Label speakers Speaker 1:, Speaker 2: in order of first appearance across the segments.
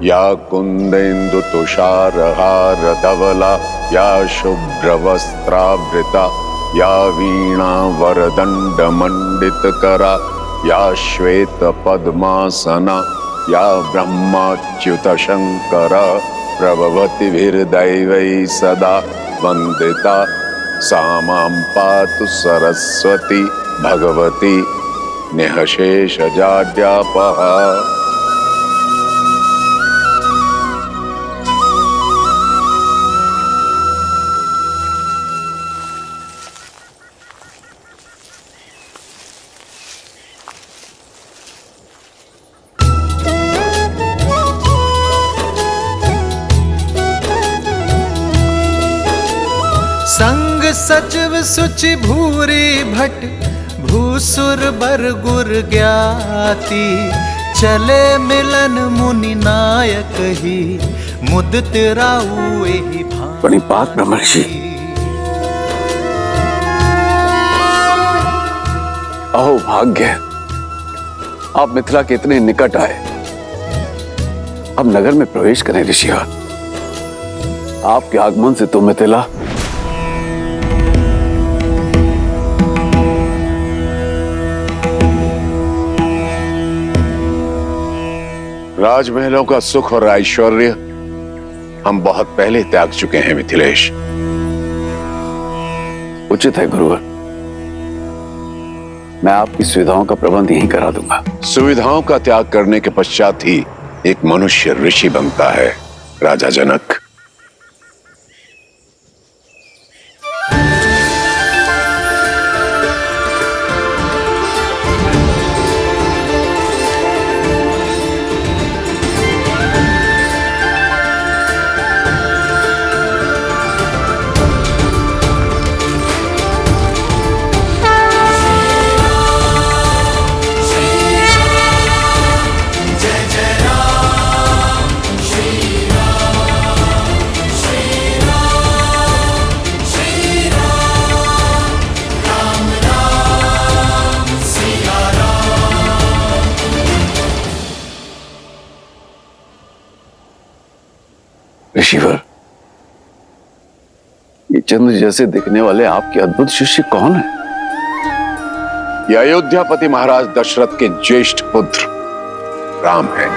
Speaker 1: या कुंदेन्दु तुषारहार धवला, या शुभ्रवस्त्रावृता, या वीणा वरदंड मंडितकरा, या श्वेत पद्मासना, या ब्रह्माच्युत शंकरा, प्रभवतिभिर्दैवै सदा वंदिता, सा मां पातु सरस्वती भगवती निःशेषजाड्यापहा।
Speaker 2: संग सचिव सुचि भूरी भट, भूसुर बर गुर ज्ञाति, चले मिलन मुनि नायक ही, मुदित राउ एहि भांति।
Speaker 3: बड़ी बात ब्रह्मर्षि, अहो भाग्य, आप मिथिला के इतने निकट आए। अब नगर में प्रवेश करें ऋषिवर। आपके आगमन से तो मिथिला
Speaker 1: राजमहलों का सुख और ऐश्वर्य हम बहुत पहले त्याग चुके हैं मिथिलेश।
Speaker 3: उचित है गुरुवर, मैं आपकी सुविधाओं का प्रबंध यहीं करा दूंगा।
Speaker 1: सुविधाओं का त्याग करने के पश्चात ही एक मनुष्य ऋषि बनता है राजा जनक।
Speaker 3: ऋषिवर, ये चंद्र जैसे दिखने वाले आपके अद्भुत शिष्य कौन है?
Speaker 1: ये अयोध्यापति महाराज दशरथ के ज्येष्ठ पुत्र राम है।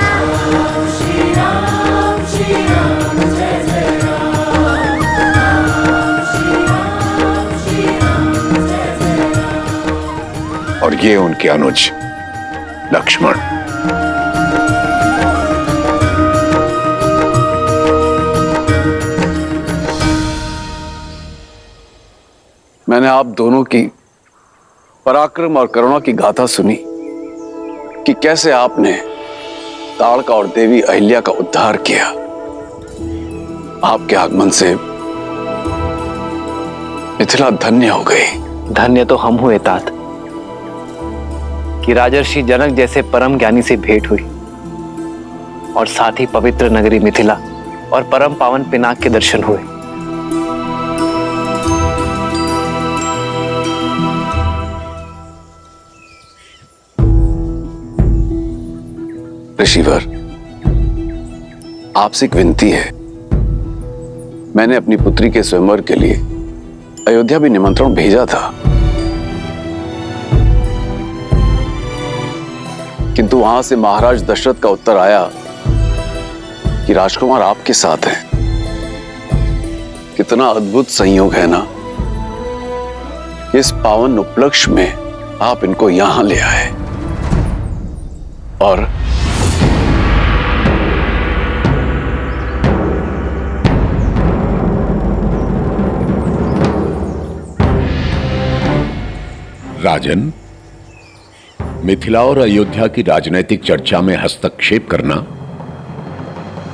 Speaker 1: और ये उनके अनुज लक्ष्मण।
Speaker 3: मैंने आप दोनों की पराक्रम और करुणा की गाथा सुनी कि कैसे आपने ताड़का और देवी अहिल्या का उद्धार किया। आपके आगमन से मिथिला धन्य हो गई।
Speaker 4: धन्य तो हम हुए तात कि राजर्षि जनक जैसे परम ज्ञानी से भेंट हुई और साथ ही पवित्र नगरी मिथिला और परम पावन पिनाक के दर्शन हुए।
Speaker 3: ऋषिवर, आपसे एक विनती है। मैंने अपनी पुत्री के स्वयंवर के लिए अयोध्या भी निमंत्रण भेजा था, किंतु वहां से महाराज दशरथ का उत्तर आया कि राजकुमार आपके साथ हैं। कितना अद्भुत संयोग है ना, इस पावन उपलक्ष्य में आप इनको यहां ले आए। और
Speaker 1: राजन, मिथिला और अयोध्या की राजनीतिक चर्चा में हस्तक्षेप करना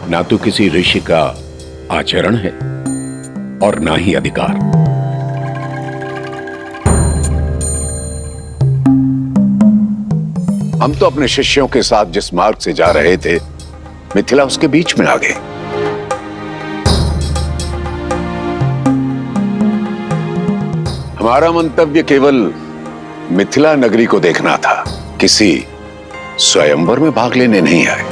Speaker 1: ना तो किसी ऋषि का आचरण है और ना ही अधिकार। हम तो अपने शिष्यों के साथ जिस मार्ग से जा रहे थे, मिथिला उसके बीच में आ गई। हमारा मंतव्य केवल मिथिला नगरी को देखना था, किसी स्वयंवर में भाग लेने नहीं आए।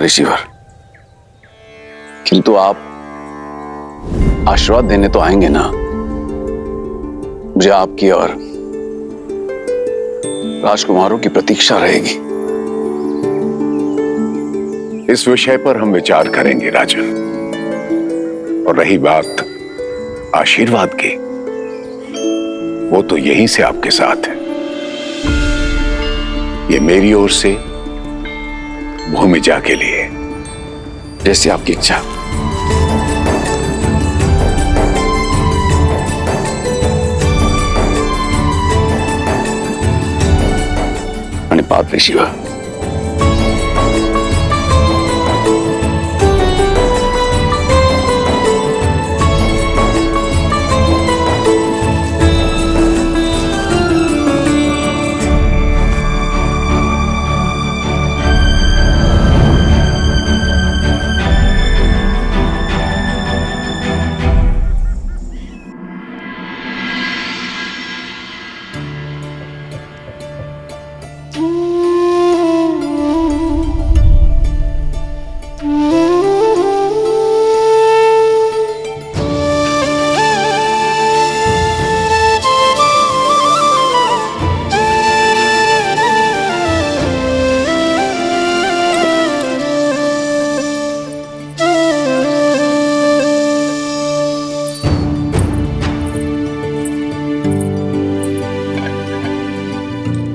Speaker 3: ऋषिवर, किंतु आप आशीर्वाद देने तो आएंगे ना। मुझे आपकी और राजकुमारों की प्रतीक्षा रहेगी।
Speaker 1: इस विषय पर हम विचार करेंगे राजन। और रही बात आशीर्वाद की, वो तो यहीं से आपके साथ है। ये मेरी ओर से भूमिजा के लिए।
Speaker 3: जैसी आपकी इच्छा। पाप ऋषिवर।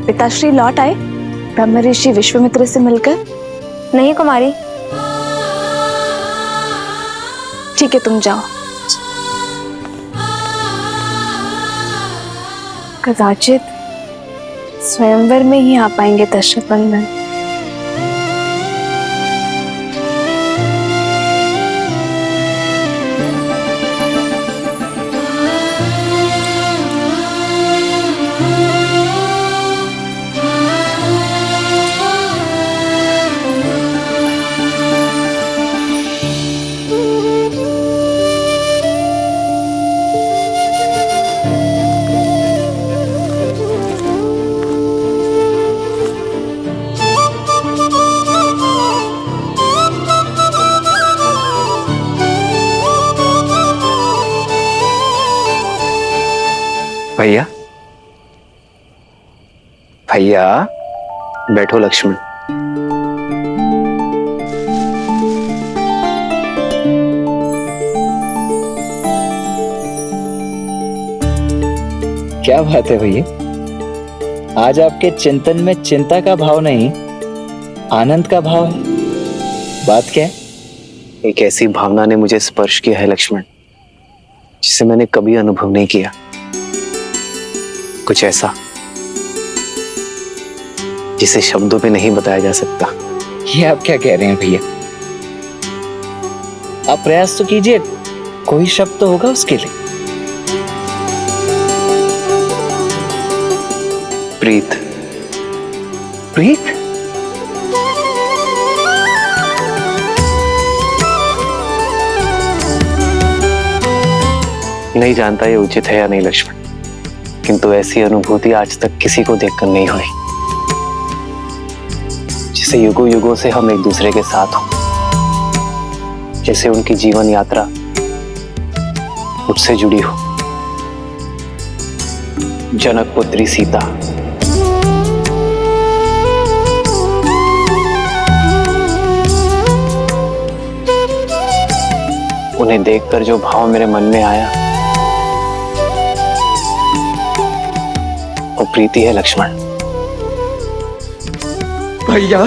Speaker 5: पिताश्री लौट आए ब्रह्म ऋषि विश्वामित्र से मिलकर?
Speaker 6: नहीं कुमारी।
Speaker 5: ठीक है, तुम जाओ। कदाचित स्वयंवर में ही आ पाएंगे दशरथ नंदन।
Speaker 4: भैया, भैया बैठो लक्ष्मण।
Speaker 7: क्या बात है भैया, आज आपके चिंतन में चिंता का भाव नहीं, आनंद का भाव है। बात क्या है?
Speaker 4: एक ऐसी भावना ने मुझे स्पर्श किया है लक्ष्मण, जिसे मैंने कभी अनुभव नहीं किया। कुछ ऐसा जिसे शब्दों पे नहीं बताया जा सकता।
Speaker 7: ये आप क्या कह रहे हैं भैया? आप प्रयास तो कीजिए, कोई शब्द तो होगा उसके लिए।
Speaker 4: प्रीत। प्रीत? नहीं जानता ये उचित है या नहीं लक्ष्मण, किंतु ऐसी अनुभूति आज तक किसी को देखकर नहीं हुई, जिसे युगों युगों से हम एक दूसरे के साथ हों, जैसे उनकी जीवन यात्रा मुझसे जुड़ी हो। जनक पुत्री सीता, उन्हें देखकर जो भाव मेरे मन में आया वो प्रीति है लक्ष्मण।
Speaker 7: भैया,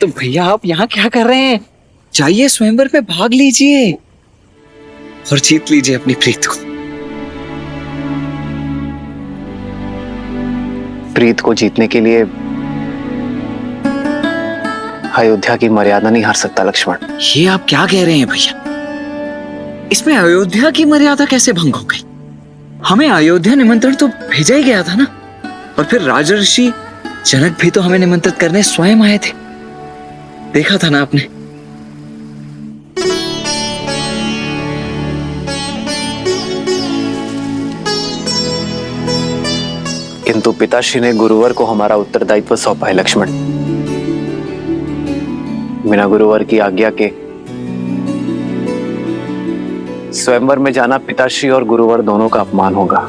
Speaker 7: तो भैया आप यहाँ क्या कर रहे हैं? जाइए स्वयंवर में भाग लीजिए और जीत लीजिए अपनी प्रीत को।
Speaker 4: प्रीत को जीतने के लिए अयोध्या की मर्यादा नहीं हार सकता लक्ष्मण।
Speaker 7: ये आप क्या कह रहे हैं भैया? इसमें अयोध्या की मर्यादा कैसे भंग हो गई? हमें अयोध्या निमंत्रण तो भेजा ही गया था ना, और फिर राजर्षि जनक भी तो हमें निमंत्रित करने स्वयं आए थे, देखा था ना आपने।
Speaker 4: परंतु पिताश्री ने गुरुवर को हमारा उत्तरदायित्व सौंपा है लक्ष्मण। बिना गुरुवर की आज्ञा के स्वयंवर में जाना पिताश्री और गुरुवर दोनों का अपमान होगा।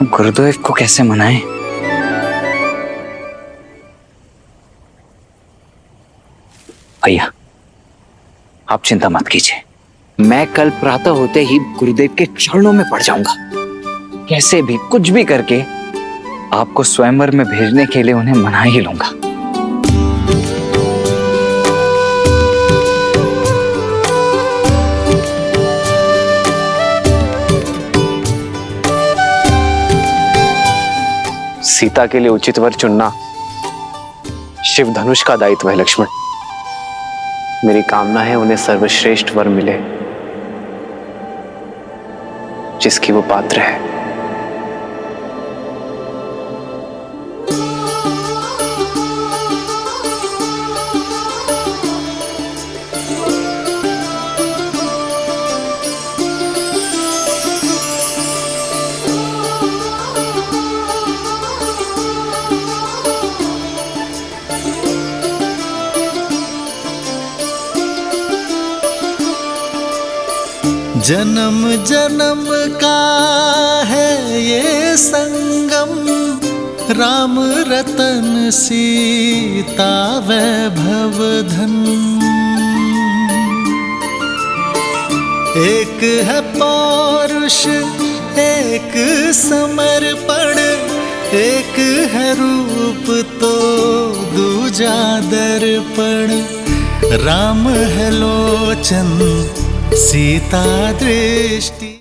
Speaker 7: गुरुदेव को कैसे मनाएं? भैया, आप चिंता मत कीजिए, मैं कल प्रातः होते ही गुरुदेव के चरणों में पड़ जाऊंगा। कैसे भी कुछ भी करके आपको स्वयंवर में भेजने के लिए उन्हें मना ही लूंगा।
Speaker 4: सीता के लिए उचित वर चुनना शिव धनुष का दायित्व है लक्ष्मण। मेरी कामना है उन्हें सर्वश्रेष्ठ वर मिले जिसकी वो पात्र है।
Speaker 2: जन्म जन्म का है ये संगम, राम रतन सीता वैभव धन। एक है पौरुष एक समर्पण, एक है रूप तो दूजा दर्पण। राम है लोचन सीता दृष्टि।